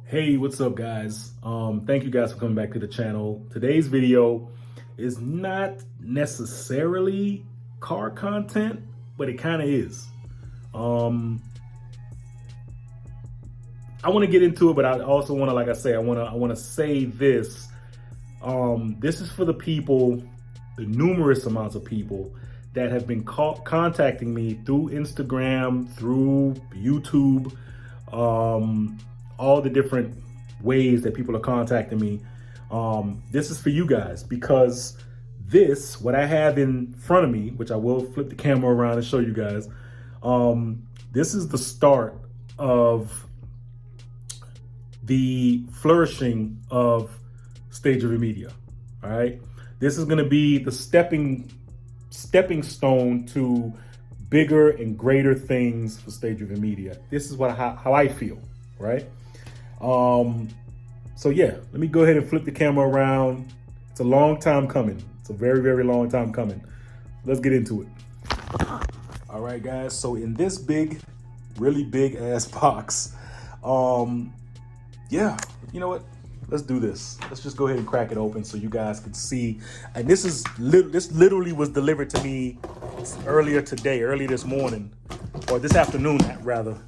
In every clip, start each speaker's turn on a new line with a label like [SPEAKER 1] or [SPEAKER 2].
[SPEAKER 1] Hey, what's up guys? Thank you guys for coming back to the channel. Today's video is not necessarily car content, but it kind of is. I want to get into it, but I also want to, like I say, I want to say this. This is for the people, the numerous amounts of people that have been contacting me through Instagram, through YouTube, all the different ways that people are contacting me. This is for you guys because what I have in front of me, which I will flip the camera around and show you guys, this is the start of the flourishing of Stage of Media. All right, this is going to be the stepping stone to bigger and greater things for Stage of Media. This is how I feel, right? So yeah, let me go ahead and flip the camera around. It's a long time coming. It's a very, very long time coming. Let's get into it. All right, guys. So in this really big ass box, yeah, you know what? Let's do this. Let's just go ahead and crack it open so you guys can see. And this literally was delivered to me early this morning, or this afternoon, rather.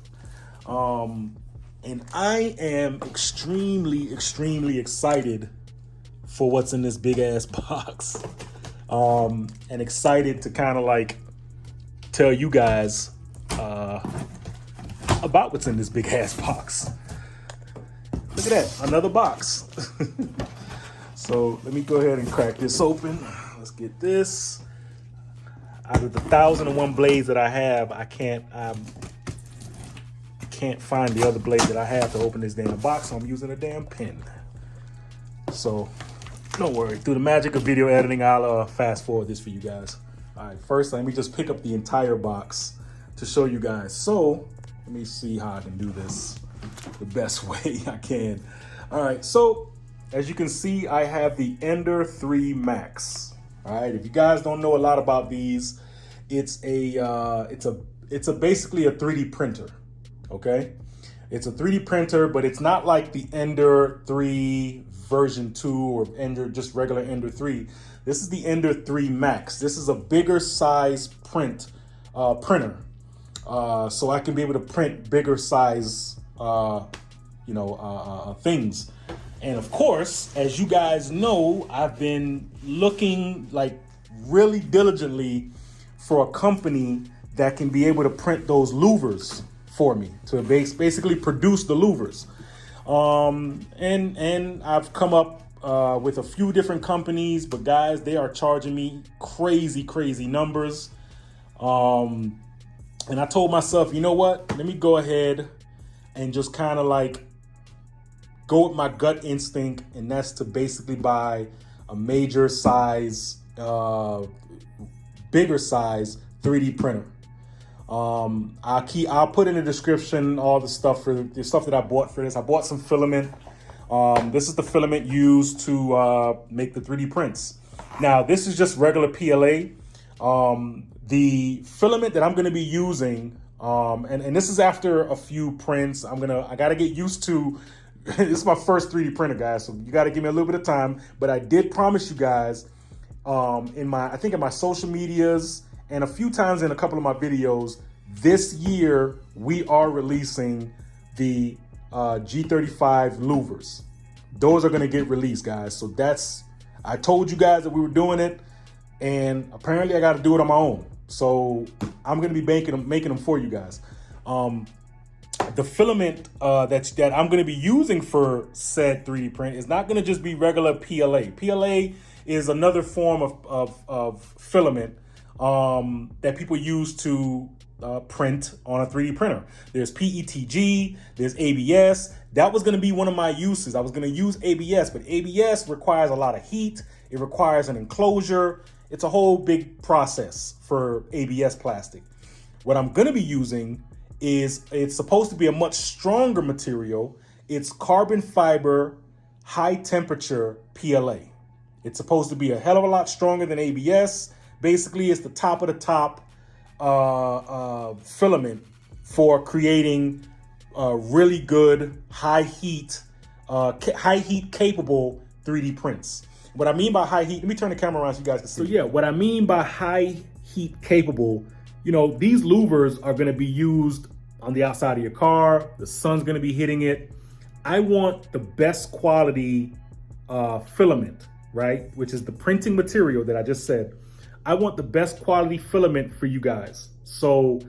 [SPEAKER 1] And I am extremely, extremely excited for what's in this big ass box. And excited to kind of like tell you guys about what's in this big ass box. Look at that, another box. So let me go ahead and crack this open. Let's get this. Out of the 1,001 blades that I have, I can't find the other blade that I have to open this damn box, so I'm using a damn pen. So don't worry, through the magic of video editing, I'll fast forward this for you guys. All right, first let me just pick up the entire box to show you guys. So let me see how I can do this the best way I can. All right, so as you can see, I have the Ender 3 Max. All right, if you guys don't know a lot about these, it's basically a 3D printer. Okay, it's a 3D printer, but it's not like the Ender 3 version 2 or just regular Ender 3. This is the Ender 3 Max. This is a bigger size printer. So I can be able to print bigger size things. And of course, as you guys know, I've been looking like really diligently for a company that can be able to print those louvers for me, to basically produce the louvers. And I've come up with a few different companies, but guys, they are charging me crazy numbers. And I told myself, you know what? Let me go ahead and just kind of like go with my gut instinct, and that's to basically buy a major size, bigger size 3D printer. I'll put in the description all the stuff that I bought for this. I bought some filament. This is the filament used to make the 3D prints. Now, this is just regular PLA. The filament that I'm going to be using, and this is after a few prints. I got to get used to. This is my first 3D printer, guys, so you got to give me a little bit of time. But I did promise you guys, in my social medias and a few times in a couple of my videos, this year we are releasing the G35 Louvers. Those are going to get released, guys. So I told you guys that we were doing it, and apparently I got to do it on my own. So I'm going to be making them for you guys. The filament that I'm going to be using for said 3D print is not going to just be regular PLA. PLA is another form of filament that people use to print on a 3D printer. There's PETG, there's ABS. That was going to be one of my uses. I was going to use ABS, but ABS requires a lot of heat. It requires an enclosure. It's a whole big process for ABS plastic. What I'm going to be using it's supposed to be a much stronger material. It's carbon fiber, high temperature PLA. It's supposed to be a hell of a lot stronger than ABS. Basically, it's the top of the top filament for creating really good high heat high heat capable 3D prints. What I mean by high heat, let me turn the camera around so you guys can see. So yeah, what I mean by high heat capable, you know, these louvers are gonna be used on the outside of your car. The sun's gonna be hitting it. I want the best quality filament, right? Which is the printing material that I just said. I want the best quality filament for you guys. So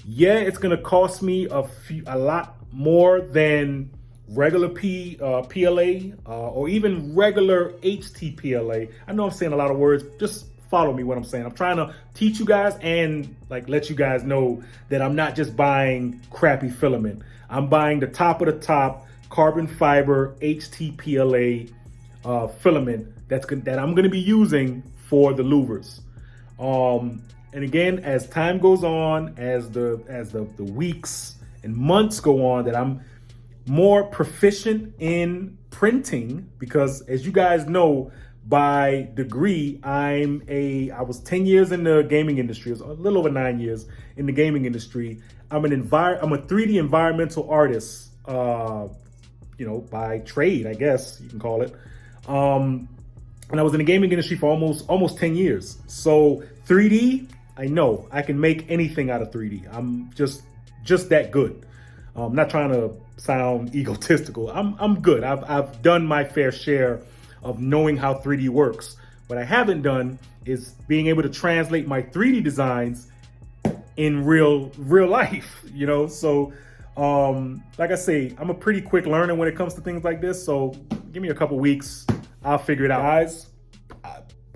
[SPEAKER 1] yeah, it's gonna cost me a lot more than regular PLA or even regular HTPLA. I know I'm saying a lot of words, just follow me what I'm saying. I'm trying to teach you guys and like let you guys know that I'm not just buying crappy filament. I'm buying the top of the top carbon fiber HTPLA filament that I'm gonna be using for the louvers. And again, as time goes on, as the weeks and months go on, that I'm more proficient in printing, because as you guys know, by degree, I was 10 years in the gaming industry. It was a little over 9 years in the gaming industry. I'm a 3D environmental artist, you know, by trade, I guess you can call it. And I was in the gaming industry for almost 10 years. So 3D, I know I can make anything out of 3D. I'm just that good. I'm not trying to sound egotistical. I'm good. I've done my fair share of knowing how 3D works. What I haven't done is being able to translate my 3D designs in real life, you know? So, like I say, I'm a pretty quick learner when it comes to things like this. So give me a couple weeks, I'll figure it out. Guys,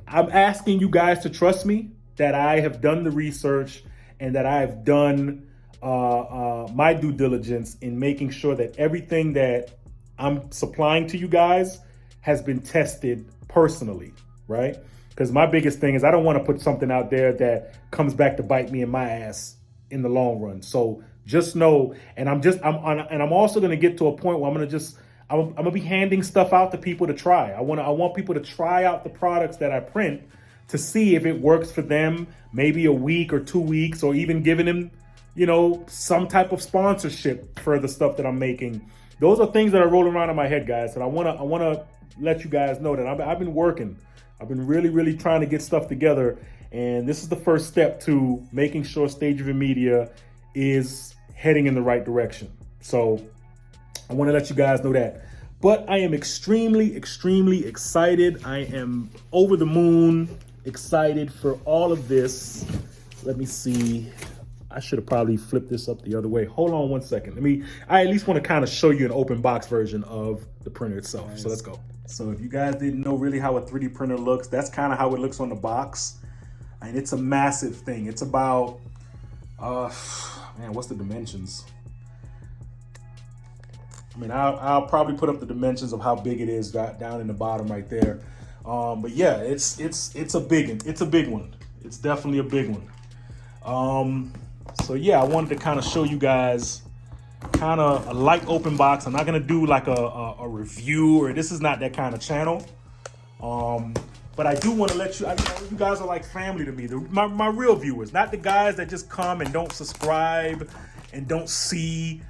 [SPEAKER 1] I'm asking you guys to trust me that I have done the research and that I have done my due diligence in making sure that everything that I'm supplying to you guys has been tested personally, right? Because my biggest thing is I don't want to put something out there that comes back to bite me in my ass in the long run. So just know, and I'm also going to get to a point where I'm gonna be handing stuff out to people to try. I want people to try out the products that I print to see if it works for them, maybe a week or 2 weeks, or even giving them, you know, some type of sponsorship for the stuff that I'm making. Those are things that are rolling around in my head, guys. And I wanna let you guys know that I've been working. I've been really trying to get stuff together. And this is the first step to making sure Stage Driven Media is heading in the right direction. So I want to let you guys know that. But I am extremely excited. I am over the moon excited for all of this. Let me see. I should have probably flipped this up the other way. Hold on one second. I at least want to kind of show you an open box version of the printer itself. Nice. So let's go. So if you guys didn't know really how a 3D printer looks, that's kind of how it looks on the box. And it's a massive thing. It's about, man, what's the dimensions? I mean, I'll probably put up the dimensions of how big it is down in the bottom right there. But yeah, it's a big one. It's a big one. It's definitely a big one. So yeah, I wanted to kind of show you guys kind of a light open box. I'm not gonna do like a review, or this is not that kind of channel. But I do want to let you, you guys are like family to me. My real viewers, not the guys that just come and don't subscribe and don't see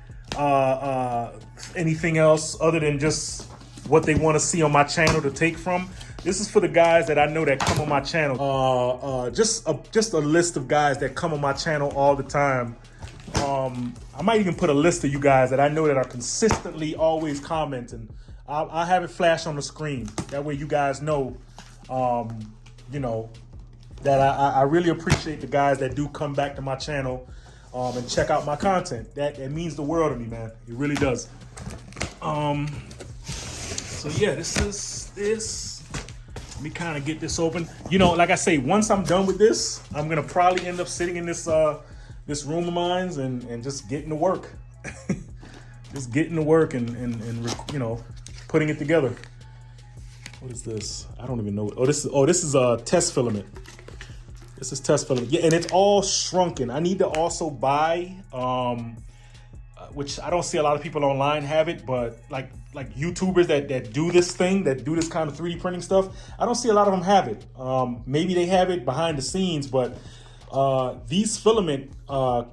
[SPEAKER 1] anything else other than just what they want to see on my channel to take from. This is for the guys that I know that come on my channel. Just a list of guys that come on my channel all the time. I might even put a list of you guys that I know that are consistently always commenting. I'll have it flash on the screen. That way you guys know, you know, that I really appreciate the guys that do come back to my channel and check out my content. That means the world to me, man. It really does. So yeah, this is this. Let me kind of get this open. You know, like I say, once I'm done with this, I'm gonna probably end up sitting in this this room of mine and just getting to work. Just getting to work and you know, putting it together. What is this? I don't even know. This is a test filament. This is test filament. Yeah, and it's all shrunken. I need to also buy, which I don't see a lot of people online have it, but like YouTubers that do this thing, that do this kind of 3D printing stuff, I don't see a lot of them have it. Maybe they have it behind the scenes, but these filament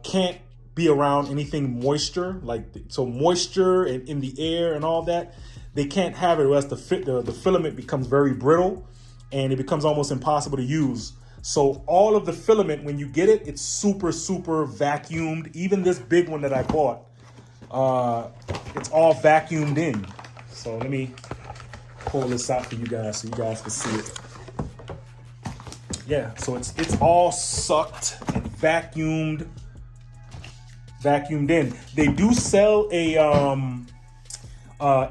[SPEAKER 1] can't be around anything moisture, so moisture and in the air and all that. they can't have it, or else the filament becomes very brittle and it becomes almost impossible to use. So all of the filament, when you get it, it's super vacuumed. Even this big one that I bought, it's all vacuumed in. So let me pull this out for you guys so you guys can see it. Yeah, so it's all sucked and vacuumed in. They do sell a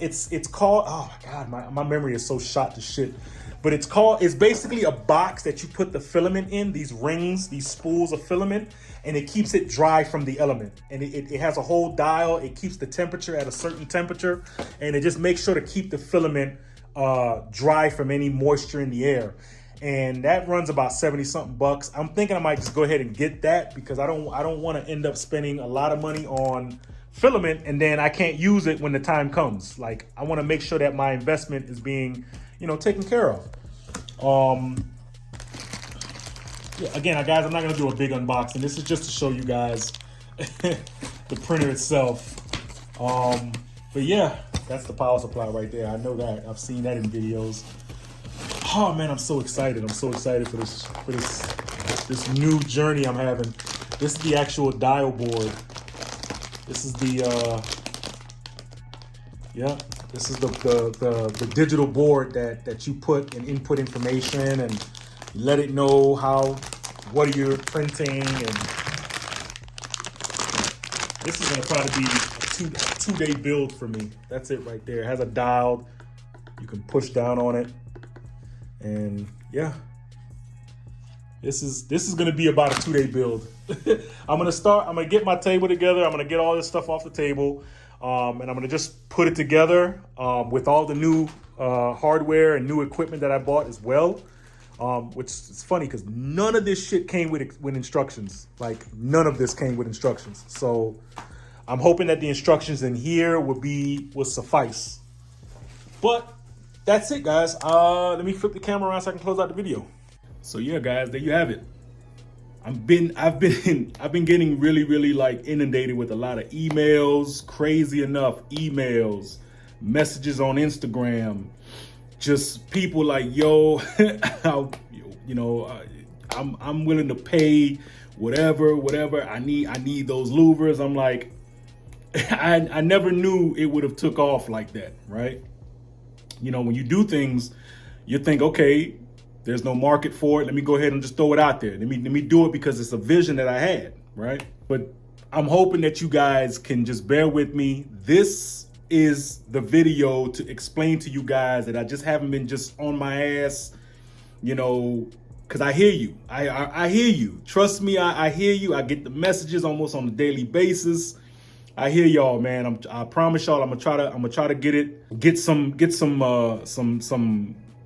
[SPEAKER 1] it's called, oh my god, my memory is so shot to shit. But it's basically a box that you put the filament in, these rings, these spools of filament, and it keeps it dry from the element. And it has a whole dial. It keeps the temperature at a certain temperature, and it just makes sure to keep the filament dry from any moisture in the air. And that runs about 70 something bucks. I'm thinking I might just go ahead and get that, because I don't want to end up spending a lot of money on filament and then I can't use it when the time comes. Like, I want to make sure that my investment is being, taken care of. Yeah, again, guys, I'm not gonna do a big unboxing. This is just to show you guys the printer itself. But yeah, that's the power supply right there. I know that. I've seen that in videos. Oh man, I'm so excited. I'm so excited for this new journey I'm having. This is the actual dial board. This is the this is the digital board that you put and input information and let it know what you're printing. And this is gonna probably be a two-day build for me. That's it right there. It has a dial. You can push down on it. And yeah, this is gonna be about a 2-day build. I'm gonna get my table together. I'm gonna get all this stuff off the table. And I'm gonna just put it together with all the new hardware and new equipment that I bought as well. Which is funny because none of this shit came with instructions. Like, none of this came with instructions. So I'm hoping that the instructions in here will suffice. But that's it, guys. Let me flip the camera around so I can close out the video. So yeah, guys, there you have it. I've been getting really like inundated with a lot of emails, crazy enough emails, messages on Instagram, just people like, yo, I'm willing to pay whatever. I need those louvers. I'm like, I never knew it would have took off like that, right? When you do things, you think, okay, there's no market for it. Let me go ahead and just throw it out there. Let me do it because it's a vision that I had, right? But I'm hoping that you guys can just bear with me. This is the video to explain to you guys that I just haven't been just on my ass, because I hear you. I hear you. Trust me, I hear you. I get the messages almost on a daily basis. I hear y'all, man. I promise y'all, I'm gonna try to get some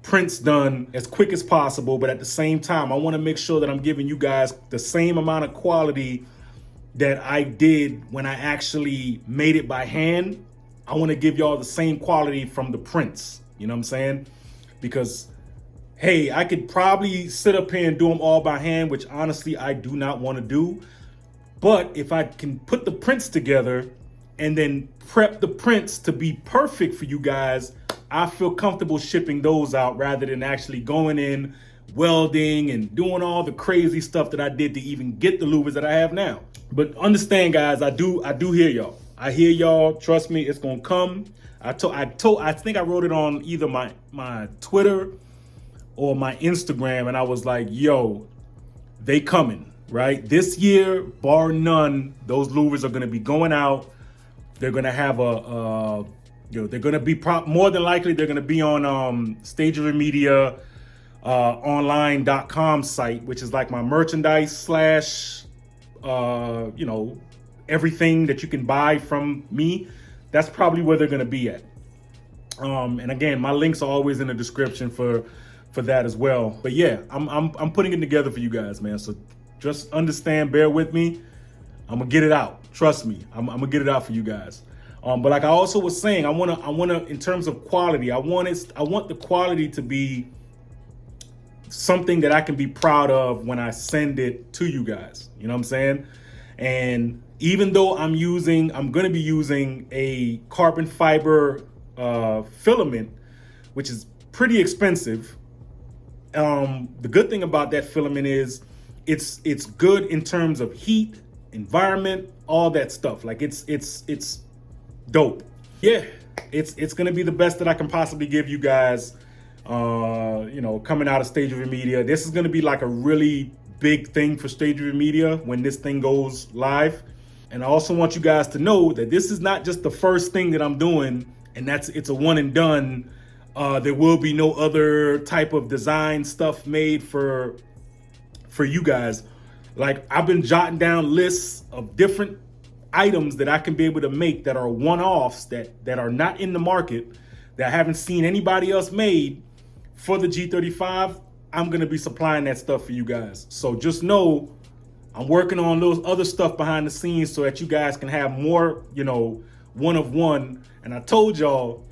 [SPEAKER 1] prints done as quick as possible. But at the same time, I want to make sure that I'm giving you guys the same amount of quality that I did when I actually made it by hand. I want to give y'all the same quality from the prints. You know what I'm saying? Because, hey, I could probably sit up here and do them all by hand, which honestly I do not want to do. But if I can put the prints together and then prep the prints to be perfect for you guys, I feel comfortable shipping those out rather than actually going in, welding and doing all the crazy stuff that I did to even get the louvers that I have now. But understand, guys, I do hear y'all. I hear y'all. Trust me, it's gonna come. I think I wrote it on either my Twitter or my Instagram, and I was like, yo, they coming, right? This year, bar none, those louvers are gonna be going out. They're gonna have they're gonna be more than likely they're gonna be on Stationary Media online.com site, which is like my merchandise / everything that you can buy from me. That's probably where they're gonna be at. And again, my links are always in the description for that as well. But yeah, I'm putting it together for you guys, man. So just understand, bear with me. I'm gonna get it out. Trust me, I'm gonna get it out for you guys. But like I also was saying, I wanna in terms of quality, I want the quality to be something that I can be proud of when I send it to you guys. You know what I'm saying? And even though I'm gonna be using a carbon fiber filament, which is pretty expensive. The good thing about that filament is it's good in terms of heat, environment, all that stuff. Like it's dope. Yeah, it's gonna be the best that I can possibly give you guys. You know, coming out of Stage Review Media, this is gonna be like a really big thing for Stage Review Media when this thing goes live. And I also want you guys to know that this is not just the first thing that I'm doing, and it's a one and done. There will be no other type of design stuff made for you guys. Like, I've been jotting down lists of different items that I can be able to make that are one-offs, that are not in the market, that I haven't seen anybody else made for the G35. I'm gonna be supplying that stuff for you guys. So just know I'm working on those other stuff behind the scenes so that you guys can have more, you know, one of one. And I told y'all,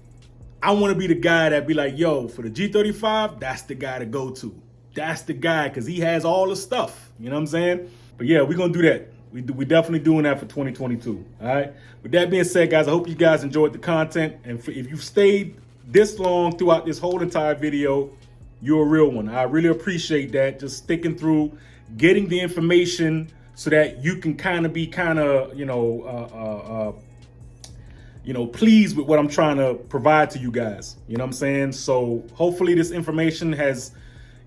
[SPEAKER 1] I want to be the guy that be like, yo, for the G35, that's the guy to go to. That's the guy, because he has all the stuff. You know what I'm saying? But yeah, we're going to do that. We definitely doing that for 2022. All right. With that being said, guys, I hope you guys enjoyed the content. And if you've stayed this long throughout this whole entire video, you're a real one. I really appreciate that. Just sticking through, getting the information so that you can kind of be pleased with what I'm trying to provide to you guys. You know what I'm saying? So hopefully this information has,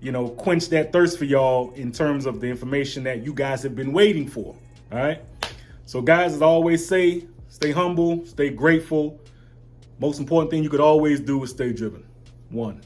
[SPEAKER 1] you know, quenched that thirst for y'all in terms of the information that you guys have been waiting for. All right. So guys, as I always say, stay humble, stay grateful. Most important thing you could always do is stay driven. One.